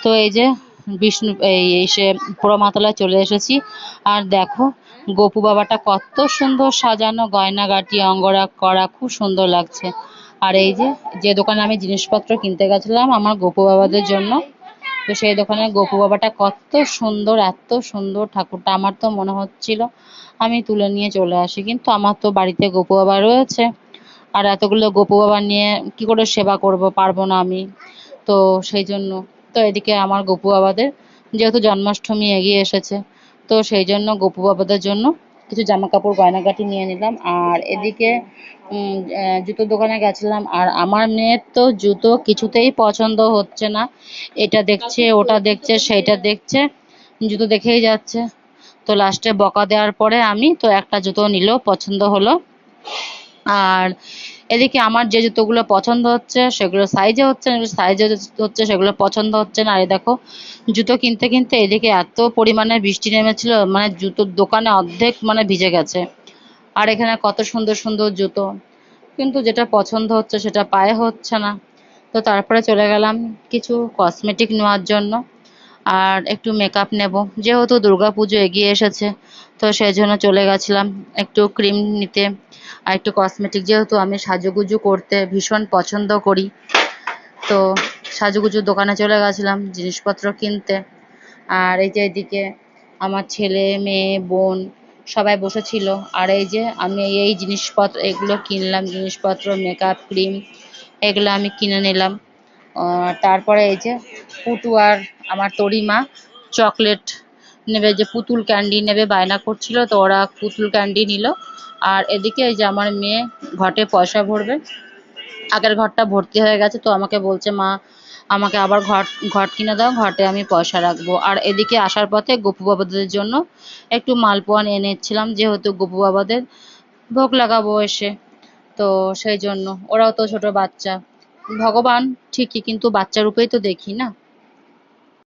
তো এই যে বিষ্ণু এই এসে পোড়ামাতলায় চলে এসেছি। আর দেখো গোপু বাবাটা কত সুন্দর সাজানো, গয়নাগাটি অঙ্গরাগ করা, খুব সুন্দর লাগছে। আর এই যে যে দোকানে আমি জিনিসপত্র কিনতে গেছিলাম আমার গোপু বাবাদের জন্য, তো সেই দোকানে গোপু বাবাটা কত সুন্দর, এত সুন্দর ঠাকুরটা, আমার তো মনে হচ্ছিল আমি তুলে নিয়ে চলে আসি, কিন্তু আমার তো বাড়িতে গোপু বাবা রয়েছে, আর এতগুলো গোপু বাবা নিয়ে কি করে সেবা করব, পারবো না আমি। তো সেই জন্য, তো এদিকে আমার গোপু বাবাদের যেহেতু জন্মাষ্টমী এগিয়ে এসেছে, তো সেই জন্য গোপু বাবাদের জন্য কিছু জামা কাপড় গয়নাগাটি নিয়ে নিলাম। আর এদিকে জুতোর দোকানে গেছিলাম, আর আমার মেয়ের তো জুতো কিছুতেই পছন্দ হচ্ছে না, এটা দেখছে ওটা দেখছে সেইটা দেখছে, জুতো দেখেই যাচ্ছে। তো লাস্টে বকা দেওয়ার পরে আমি তো একটা জুতো নিল, পছন্দ হলো। আর এদিকে আমার যে জুতোগুলো পছন্দ হচ্ছে সেগুলো সাইজে হচ্ছে না, সাইজে হচ্ছে সেগুলো পছন্দ হচ্ছে না। আর এই দেখো জুতো কিনতে কিনতে এদিকে এত পরিমাণে বৃষ্টি নেমেছিল, মানে জুতোর দোকানে অর্ধেক মানে ভিজে গেছে। আর এখানে কত সুন্দর সুন্দর জুতো, কিন্তু যেটা পছন্দ হচ্ছে সেটা পায়ে হচ্ছে না। তো তারপরে চলে গেলাম কিছু কসমেটিক নেওয়ার জন্য, আর একটু মেকআপ নেব, যেহেতু দুর্গাপুজো এগিয়ে এসেছে, তো সেই জন্য চলে গেছিলাম একটু ক্রিম নিতে, আর একটু কসমেটিক, যেহেতু আমি সাজুগুজু করতে ভীষণ পছন্দ করি, তো সাজুগুজুর দোকানে চলে গেছিলাম জিনিসপত্র কিনতে। আর এই যে এদিকে আমার ছেলে মেয়ে বোন সবাই বসেছিল, আর এই যে আমি এই জিনিসপত্র এগুলো কিনলাম, জিনিসপত্র মেকআপ ক্রিম এগুলো আমি কিনে নিলাম। তারপরে এই যে পুটু আর আমার তরিমা চকলেট নেবে, যে পুতুল ক্যান্ডি নেবে বায়না করছিল, তো ওরা পুতুল ক্যান্ডি নিল। আর এদিকে এই যে আমার মেয়ে ঘটে পয়সা ভরবে, আগের ঘরটা ভর্তি হয়ে গেছে, তো আমাকে বলছে মা আমাকে আবার ঘট ঘট কিনে দাও, ঘটে আমি পয়সা রাখবো। আর এদিকে আসার পথে গোপু বাবাদের জন্য একটু মালপোয়া নিয়ে নিচ্ছিলাম, যেহেতু গোপু বাবাদের ভোগ লাগাবো এসে, তো সেই জন্য। ওরাও তো ছোট বাচ্চা, ভগবান ঠিকই কিন্তু বাচ্চা রূপেই তো দেখি না।